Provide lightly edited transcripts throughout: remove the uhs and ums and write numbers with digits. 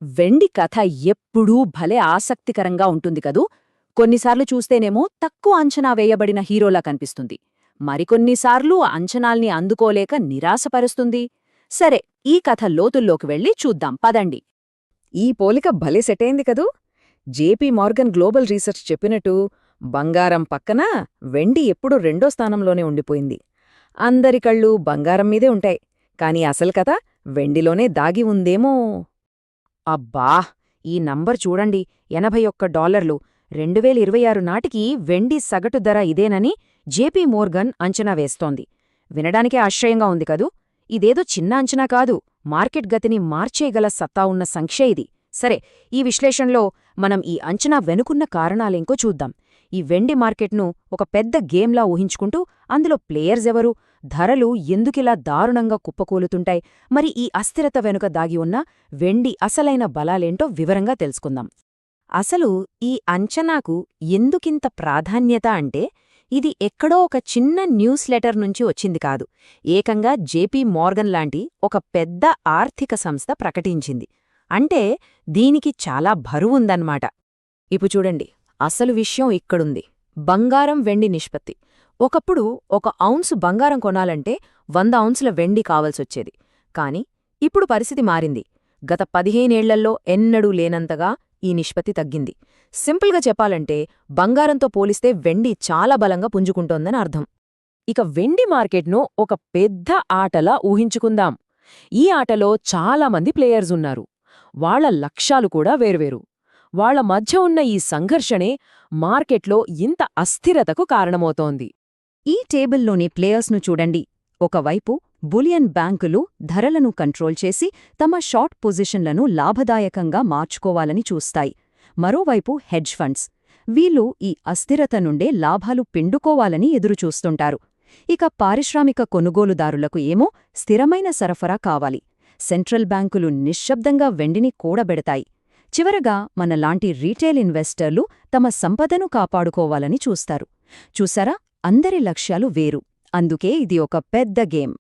వెండి కథ ఎప్పుడూ భలే ఆసక్తికరంగా ఉంటుంది కదూ. కొన్నిసార్లు చూస్తేనేమో తక్కువ అంచనా వేయబడిన హీరోలా కనిపిస్తుంది. మరికొన్నిసార్లు అంచనాల్ని అందుకోలేక నిరాశపరుస్తుంది. సరే, ఈ కథ లోతుల్లోకి వెళ్ళి చూద్దాం పదండి. ఈ పోలిక భలే సెటైంది కదూ. జేపీ మార్గన్ గ్లోబల్ రీసెర్చ్ చెప్పినట్టు బంగారం పక్కన వెండి ఎప్పుడూ రెండో స్థానంలోనే ఉండిపోయింది. అందరి కళ్ళు బంగారం మీదే ఉంటాయి, కాని అసలు కథ వెండిలోనే దాగి ఉందేమో. అబ్బా, ఈ నంబర్ చూడండి, $81. 2026 నాటికి వెండి సగటు ధర ఇదేనని జేపీ మోర్గన్ అంచనా వేస్తోంది. వినడానికే ఆశ్చర్యంగా ఉంది కదూ. ఇదేదో చిన్న అంచనా కాదు, మార్కెట్ గతిని మార్చేయగల సత్తా ఉన్న సంఖ్య ఇది. సరే, ఈ విశ్లేషణలో మనం ఈ అంచనా వెనుకున్న కారణాలేంకో చూద్దాం. ఈ వెండి మార్కెట్ను ఒక పెద్ద గేమ్లా ఊహించుకుంటూ అందులో ప్లేయర్స్ ఎవరు, ధరలు ఎందుకిలా దారుణంగా కుప్పకూలుతుంటాయి, మరి ఈ అస్థిరత వెనుక దాగి ఉన్న వెండి అసలైన బలాలేంటో వివరంగా తెలుసుకుందాం. అసలు ఈ అంచనాకు ఎందుకింత ప్రాధాన్యత అంటే, ఇది ఎక్కడో ఒక చిన్న న్యూస్ లెటర్ నుంచి వచ్చింది కాదు. ఏకంగా జేపీ మోర్గన్ లాంటి ఒక పెద్ద ఆర్థిక సంస్థ ప్రకటించింది. అంటే దీనికి చాలా బరువుందన్నమాట. ఇప్పుడు చూడండి, అసలు విషయం ఇక్కడుంది. బంగారం వెండి నిష్పత్తి. ఒకప్పుడు 1 ఔన్సు బంగారం కొనాలంటే 100 ఔన్సుల వెండి కావలసొచ్చేది. కాని ఇప్పుడు పరిస్థితి మారింది. గత 15 ఏళ్లలో ఎన్నడూ లేనంతగా ఈ నిష్పత్తి తగ్గింది. సింపుల్గా చెప్పాలంటే బంగారంతో పోలిస్తే వెండి చాలా బలంగా పుంజుకుంటోందని అర్థం. ఇక వెండి మార్కెట్ను ఒక పెద్ద ఆటలా ఊహించుకుందాం. ఈ ఆటలో చాలామంది ప్లేయర్స్ ఉన్నారు. వాళ్ల లక్ష్యాలు కూడా వేర్వేరు. వాళ్ల మధ్య ఉన్న ఈ సంఘర్షణే మార్కెట్లో ఇంత అస్థిరతకు కారణమవుతోంది. ఈ టేబుల్లోని ప్లేయర్స్ను చూడండి. ఒకవైపు బులియన్ బ్యాంకులు ధరలను కంట్రోల్ చేసి తమ షార్ట్ పొజిషన్లను లాభదాయకంగా మార్చుకోవాలని చూస్తాయి. మరోవైపు హెడ్జ్ ఫండ్స్. వీళ్ళు ఈ అస్థిరత నుండే లాభాలు పిండుకోవాలని ఎదురుచూస్తుంటారు. ఇక పారిశ్రామిక కొనుగోలుదారులకు ఏమో స్థిరమైన సరఫరా కావాలి. సెంట్రల్ బ్యాంకులు నిశ్శబ్దంగా వెండిని కూడబెడతాయి. చివరగా మనలాంటి రీటైల్ ఇన్వెస్టర్లు తమ సంపదను కాపాడుకోవాలని చూస్తారు. చూసారా, అందరి లక్ష్యాలు వేరు. అందుకే ఇది ఒక పెద్ద గేమ్.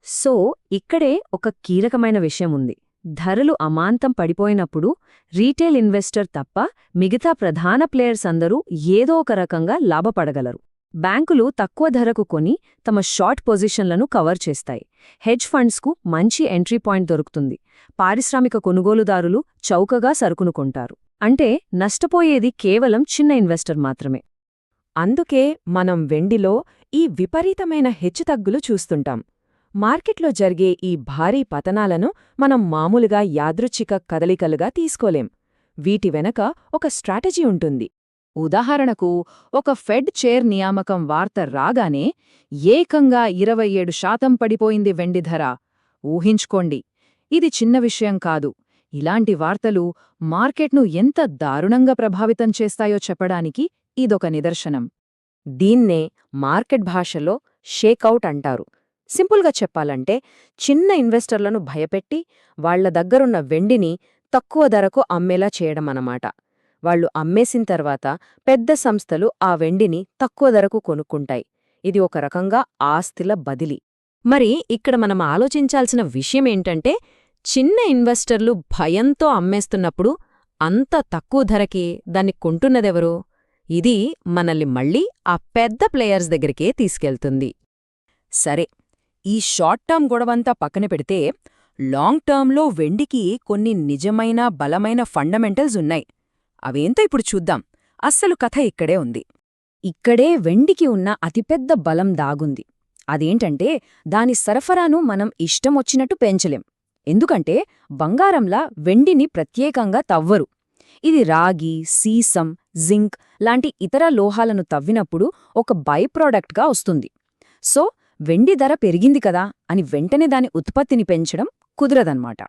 సో ఇక్కడే ఒక కీలకమైన విషయం ఉంది. ధరలు అమాంతం పడిపోయినప్పుడు రీటైల్ ఇన్వెస్టర్ తప్ప మిగతా ప్రధాన ప్లేయర్స్ అందరూ ఏదో ఒక రకంగా లాభపడగలరు. బ్యాంకులు తక్కువ ధరకు కొని తమ షార్ట్ పొజిషన్లను కవర్ చేస్తాయి. హెడ్జ్ ఫండ్స్కు మంచి ఎంట్రీ పాయింట్ దొరుకుతుంది. పారిశ్రామిక కొనుగోలుదారులు చౌకగా సరుకును కొంటారు. అంటే నష్టపోయేది కేవలం చిన్న ఇన్వెస్టర్ మాత్రమే. అందుకే మనం వెండిలో ఈ విపరీతమైన హెచ్చుతగ్గులు చూస్తుంటాం. మార్కెట్లో జరిగే ఈ భారీ పతనాలను మనం మామూలుగా యాదృచ్ఛిక కదలికలుగా తీసుకోలేం. వీటి వెనక ఒక స్ట్రాటజీ ఉంటుంది. ఉదాహరణకు, ఒక ఫెడ్ చైర్ నియామకం వార్త రాగానే ఏకంగా 27% పడిపోయింది వెండి ధర. ఊహించుకోండి, ఇది చిన్న విషయం కాదు. ఇలాంటి వార్తలు మార్కెట్ను ఎంత దారుణంగా ప్రభావితం చేస్తాయో చెప్పడానికి ఇదొక నిదర్శనం. దీన్నే మార్కెట్ భాషలో షేకౌట్ అంటారు. సింపుల్గా చెప్పాలంటే, చిన్న ఇన్వెస్టర్లను భయపెట్టి వాళ్ల దగ్గరున్న వెండిని తక్కువ ధరకు అమ్మేలా చేయడమన్నమాట. వాళ్లు అమ్మేసిన తర్వాత పెద్ద సంస్థలు ఆ వెండిని తక్కువ ధరకు కొనుక్కుంటాయి. ఇది ఒక రకంగా ఆస్తిల బదిలీ. మరి ఇక్కడ మనం ఆలోచించాల్సిన విషయమేంటంటే, చిన్న ఇన్వెస్టర్లు భయంతో అమ్మేస్తున్నప్పుడు అంత తక్కువ ధరకే దాన్ని కొంటున్నదెవరు? ఇది మనల్ని మళ్ళీ ఆ పెద్ద ప్లేయర్స్ దగ్గరికే తీసుకెళ్తుంది. సరే, ఈ షార్ట్ టర్మ్ గొడవంతా పక్కన పెడితే లాంగ్ టర్మ్లో వెండికి కొన్ని నిజమైన బలమైన ఫండమెంటల్స్ ఉన్నాయి. అవేంతో ఇప్పుడు చూద్దాం. అస్సలు కథ ఇక్కడే ఉంది. ఇక్కడే వెండికి ఉన్న అతిపెద్ద బలం దాగుంది. అదేంటంటే, దాని సరఫరాను మనం ఇష్టమొచ్చినట్టు పెంచలేం. ఎందుకంటే బంగారంలా వెండిని ప్రత్యేకంగా తవ్వరు. ఇది రాగి, సీసం, జింక్ లాంటి ఇతర లోహాలను తవ్వినప్పుడు ఒక బై ప్రోడక్ట్గా వస్తుంది. సో వెండి ధర పెరిగింది కదా అని వెంటనే దాని ఉత్పత్తిని పెంచడం కుదరదన్నమాట.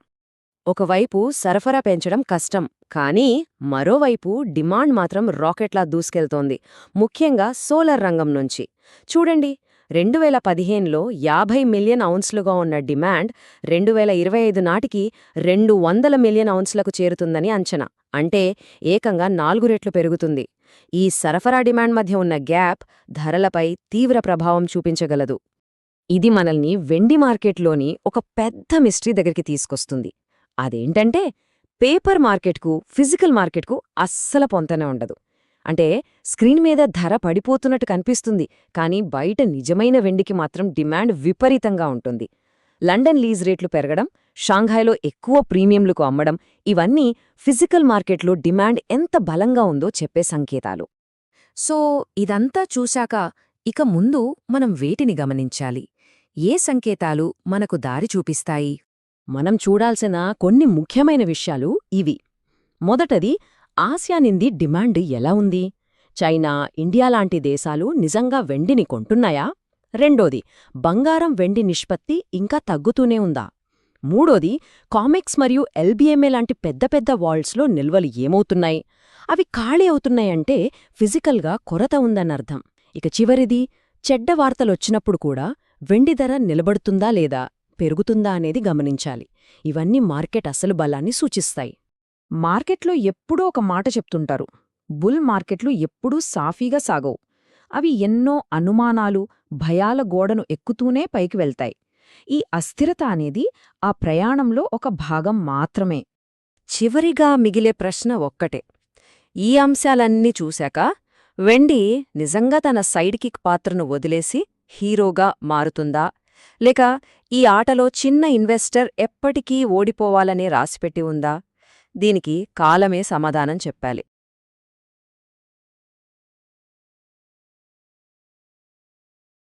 ఒకవైపు సరఫరా పెంచడం కష్టం, కానీ మరోవైపు డిమాండ్ మాత్రం రాకెట్లా దూసుకెళ్తోంది, ముఖ్యంగా సోలార్ రంగం నుంచి. చూడండి, 2015లో 50 మిలియన్ ఔన్స్లుగా ఉన్న డిమాండ్ 2025 నాటికి 200 మిలియన్ ఔన్స్లకు చేరుతుందని అంచనా. అంటే ఏకంగా 4 రెట్లు పెరుగుతుంది. ఈ సరఫరా డిమాండ్ మధ్య ఉన్న గ్యాప్ ధరలపై తీవ్ర ప్రభావం చూపించగలదు. ఇది మనల్ని వెండి మార్కెట్లోని ఒక పెద్ద మిస్టరీ దగ్గరికి తీసుకొస్తుంది. అదేంటంటే, పేపర్ మార్కెట్కు ఫిజికల్ మార్కెట్కు అస్సల పొంతనే ఉండదు. అంటే స్క్రీన్ మీద ధర పడిపోతున్నట్టు కనిపిస్తుంది, కానీ బయట నిజమైన వెండికి మాత్రం డిమాండ్ విపరీతంగా ఉంటుంది. లండన్ లీజ్ రేట్లు పెరగడం, షాంఘాయ్లో ఎక్కువ ప్రీమియంలకు అమ్మడం, ఇవన్నీ ఫిజికల్ మార్కెట్లో డిమాండ్ ఎంత బలంగా ఉందో చెప్పే సంకేతాలు. సో ఇదంతా చూశాక ఇక ముందు మనం వేటిని గమనించాలి? ఏ సంకేతాలు మనకు దారి చూపిస్తాయి? మనం చూడాల్సిన కొన్ని ముఖ్యమైన విషయాలు ఇవి. మొదటది, ఆసియా నింది డిమాండ్ ఎలా ఉంది? చైనా, ఇండియా లాంటి దేశాలు నిజంగా వెండిని కొంటున్నాయా? రెండోది, బంగారం వెండి నిష్పత్తి ఇంకా తగ్గుతూనే ఉందా? మూడోది, కామెక్స్ మరియు ఎల్బీఎంఏ లాంటి పెద్ద పెద్ద వాల్ట్స్లో నిల్వలు ఏమవుతున్నాయి? అవి ఖాళీ అవుతున్నాయంటే ఫిజికల్గా కొరత ఉందన్నర్థం. ఇక చివరిది, చెడ్డ వార్తలొచ్చినప్పుడు కూడా వెండి ధర నిలబడుతుందా లేదా, పెరుగుతుందా అనేది గమనించాలి. ఇవన్నీ మార్కెట్ అసలు బలాన్ని సూచిస్తాయి. మార్కెట్లో ఎప్పుడూ ఒక మాట చెప్తుంటారు, బుల్ మార్కెట్లు ఎప్పుడూ సాఫీగా సాగవు. అవి ఎన్నో అనుమానాలు, భయాల గోడను ఎక్కుతూనే పైకి వెళ్తాయి. ఈ అస్థిరత అనేది ఆ ప్రయాణంలో ఒక భాగం మాత్రమే. చివరిగా మిగిలే ప్రశ్న ఒక్కటే. ఈ అంశాలన్నీ చూశాక వెండి నిజంగా తన సైడ్ కిక్ పాత్రను వదిలేసి హీరోగా మారుతుందా, లేక ఈ ఆటలో చిన్న ఇన్వెస్టర్ ఎప్పటికీ ఓడిపోవాలనే రాసిపెట్టి ఉందా? దీనికి కాలమే సమాధానం చెప్పాలి.